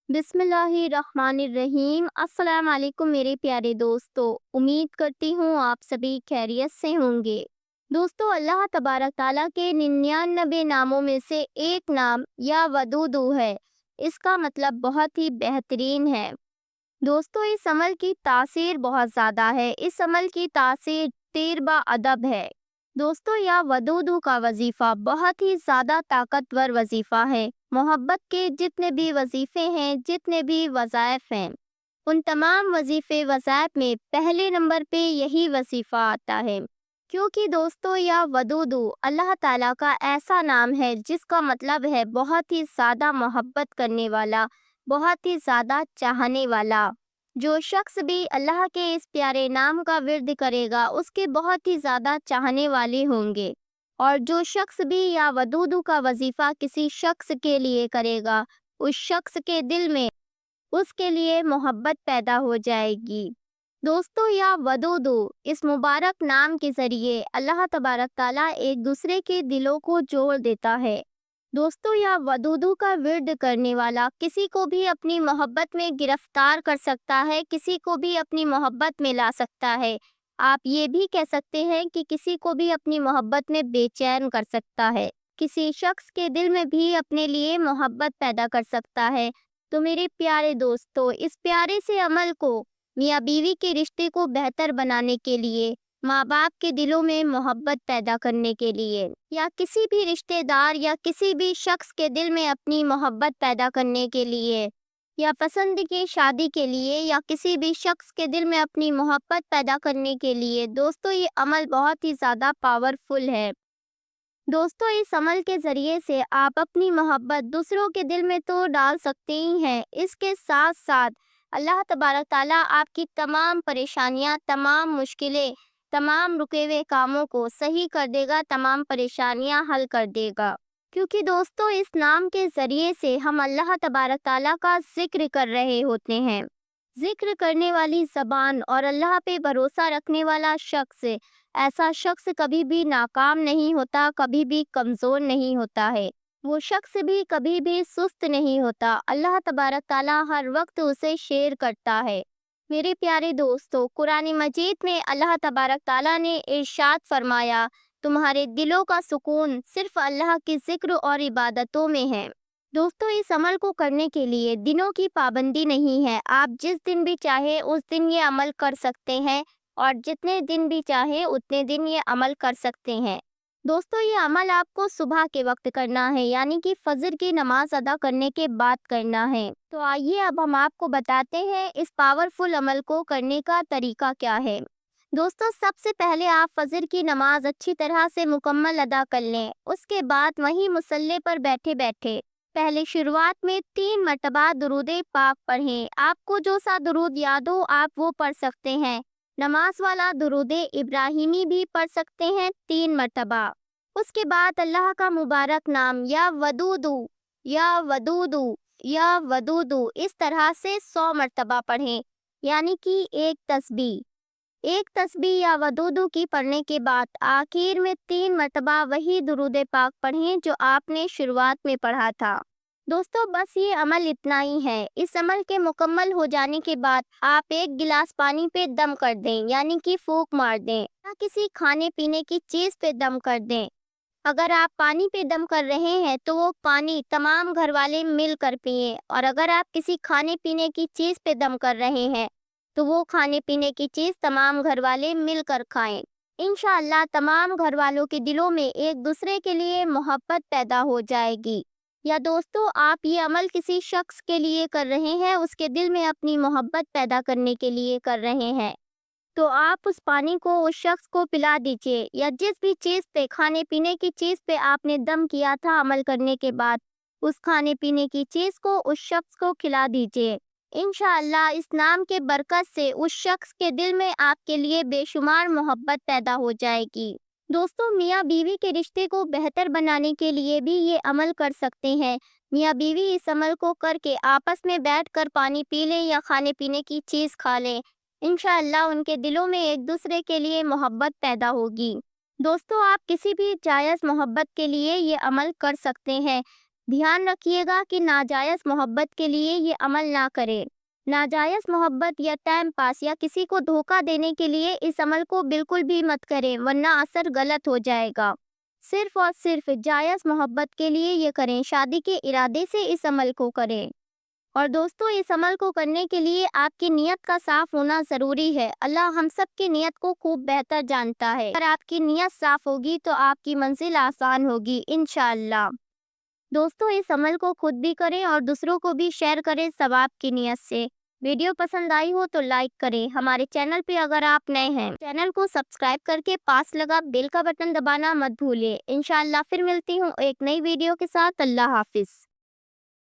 बिस्मिल्लाहिर्रहमानिर्रहीम। अस्सलाम वालेकुम मेरे प्यारे दोस्तों, उम्मीद करती हूँ आप सभी खैरियत से होंगे। दोस्तों, अल्लाह तबारक ताला के 99 नामों में से एक नाम या वदूदु है। इसका मतलब बहुत ही बेहतरीन है। दोस्तों, इस अमल की तासीर बहुत ज़्यादा है। इस अमल की तासीर तीर-बा अदब है। दोस्तों, या वदूदु का वजीफ़ा बहुत ही ज़्यादा ताकतवर वजीफ़ा है। मोहब्बत के जितने भी वजीफ़े हैं, जितने भी वज़ाइफ हैं, उन तमाम वजीफ़े वज़ाइफ में पहले नंबर पे यही वजीफ़ा आता है। क्योंकि दोस्तों, या वदूदु अल्लाह ताला का ऐसा नाम है जिसका मतलब है बहुत ही ज़्यादा मोहब्बत करने वाला, बहुत ही ज़्यादा चाहने वाला। जो शख्स भी अल्लाह के इस प्यारे नाम का विर्द करेगा, उसके बहुत ही ज़्यादा चाहने वाले होंगे। और जो शख्स भी या वदूदु का वजीफ़ा किसी शख्स के लिए करेगा, उस शख्स के दिल में उसके लिए मोहब्बत पैदा हो जाएगी। दोस्तों, या वदूदु इस मुबारक नाम के ज़रिए अल्लाह तबारक ताला एक दूसरे के दिलों को जोड़ देता है। दोस्तों, या वदूदु का विर्द करने वाला किसी को भी अपनी मोहब्बत में गिरफ्तार कर सकता है, किसी को भी अपनी मोहब्बत में ला सकता है। आप ये भी कह सकते हैं कि किसी को भी अपनी मोहब्बत में बेचैन कर सकता है, किसी शख्स के दिल में भी अपने लिए मोहब्बत पैदा कर सकता है। तो मेरे प्यारे दोस्तों, इस प्यारे से अमल को मियाँ बीवी के रिश्ते को बेहतर बनाने के लिए, माँ बाप के दिलों में मोहब्बत पैदा करने के लिए, या किसी भी रिश्तेदार या किसी भी शख्स के दिल में अपनी मोहब्बत पैदा करने के लिए, या पसंद की शादी के लिए, या किसी भी शख्स के दिल में अपनी मोहब्बत पैदा करने के लिए, दोस्तों ये अमल बहुत ही ज़्यादा पावरफुल है। दोस्तों, इस अमल के ज़रिए से आप अपनी मोहब्बत दूसरों के दिल में तो डाल सकते ही हैं, इसके साथ साथ अल्लाह तबारक ताला आपकी तमाम परेशानियां, तमाम मुश्किलें, तमाम रुके हुए कामों को सही कर देगा, तमाम परेशानियां हल कर देगा। क्योंकि दोस्तों, इस नाम के ज़रिए से हम अल्लाह तबारक ताला का ज़िक्र कर रहे होते हैं। ज़िक्र करने वाली ज़बान और अल्लाह पे भरोसा रखने वाला शख्स, ऐसा शख्स कभी भी नाकाम नहीं होता, कभी भी कमज़ोर नहीं होता है। वो शख्स भी कभी भी सुस्त नहीं होता। अल्लाह तबारक ताला हर वक्त उसे शेर करता है। मेरे प्यारे दोस्तों, कुरान मजीद में अल्लाह तबारक ताला ने इरशाद फरमाया, तुम्हारे दिलों का सुकून सिर्फ अल्लाह की ज़िक्र और इबादतों में है। दोस्तों, इस अमल को करने के लिए दिनों की पाबंदी नहीं है। आप जिस दिन भी चाहे उस दिन ये अमल कर सकते हैं, और जितने दिन भी चाहे उतने दिन ये अमल कर सकते हैं। दोस्तों, ये अमल आपको सुबह के वक्त करना है, यानी कि फजर की नमाज अदा करने के बाद करना है। तो आइए अब हम आपको बताते हैं इस पावरफुल अमल को करने का तरीका क्या है। दोस्तों, सबसे पहले आप फजर की नमाज अच्छी तरह से मुकम्मल अदा कर लें। उसके बाद वहीं मुसल्ले पर बैठे बैठे पहले शुरुआत में 3 मरतबा दुरूद पाक पढ़ें। आपको जो सा दुरूद याद हो आप वो पढ़ सकते हैं। नमाज वाला दुरूद इब्राहिमी भी पढ़ सकते हैं 3 मरतबा। उसके बाद अल्लाह का मुबारक नाम या वदूदु, या वदूदु, या वदूदु इस तरह से 100 मरतबा पढ़ें, यानी कि एक तस्बीह या वदूदु की पढ़ने के बाद आखिर में 3 मरतबा वही दुरूद पाक पढ़ें जो आपने शुरुआत में पढ़ा था। दोस्तों, बस ये अमल इतना ही है। इस अमल के मुकम्मल हो जाने के बाद आप 1 गिलास पानी पे दम कर दें, यानी कि फूंक मार दें, या किसी खाने पीने की चीज़ पे दम कर दें। अगर आप पानी पे दम कर रहे हैं तो वो पानी तमाम घर वाले मिल कर पिएं, और अगर आप किसी खाने पीने की चीज़ पे दम कर रहे हैं तो वो खाने पीने की चीज़ तमाम घर वाले मिलकर खाएं। इंशाअल्लाह तमाम घर वालों के दिलों में एक दूसरे के लिए मोहब्बत पैदा हो जाएगी। या दोस्तों, आप ये अमल किसी शख्स के लिए कर रहे हैं, उसके दिल में अपनी मोहब्बत पैदा करने के लिए कर रहे हैं, तो आप उस पानी को उस शख्स को पिला दीजिए। या जिस भी चीज़ पे, खाने पीने की चीज़ पे आपने दम किया था अमल करने के बाद, उस खाने पीने की चीज़ को उस शख्स को खिला दीजिए। इंशाअल्लाह इस नाम के बरकत से उस शख्स के दिल में आपके लिए बेशुमार मोहब्बत पैदा हो जाएगी। दोस्तों, मियाँ बीवी के रिश्ते को बेहतर बनाने के लिए भी ये अमल कर सकते हैं। मियाँ बीवी इस अमल को करके आपस में बैठकर पानी पी लें या खाने पीने की चीज़ खा लें। इंशाअल्लाह उनके दिलों में एक दूसरे के लिए मोहब्बत पैदा होगी। दोस्तों, आप किसी भी जायज़ मोहब्बत के लिए ये अमल कर सकते हैं। ध्यान रखिएगा कि नाजायज़ मोहब्बत के लिए ये अमल ना करें। नाजायज़ मोहब्बत या टाइम पास या किसी को धोखा देने के लिए इस अमल को बिल्कुल भी मत करें, वरना असर गलत हो जाएगा। सिर्फ और सिर्फ जायज़ मोहब्बत के लिए ये करें, शादी के इरादे से इस अमल को करें। और दोस्तों, इस अमल को करने के लिए आपकी नीयत का साफ होना ज़रूरी है। अल्लाह हम सब की नीयत को खूब बेहतर जानता है। अगर आपकी नीयत साफ होगी तो आपकी मंजिल आसान होगी इंशाअल्लाह। दोस्तों, इस अमल को खुद भी करें और दूसरों को भी शेयर करें सवाब की नीयत से। वीडियो पसंद आई हो तो लाइक करें। हमारे चैनल पे अगर आप नए हैं, चैनल को सब्सक्राइब करके पास लगा बेल का बटन दबाना मत भूलिए। इंशाअल्लाह फिर मिलती हूँ एक नई वीडियो के साथ। अल्लाह हाफिज़।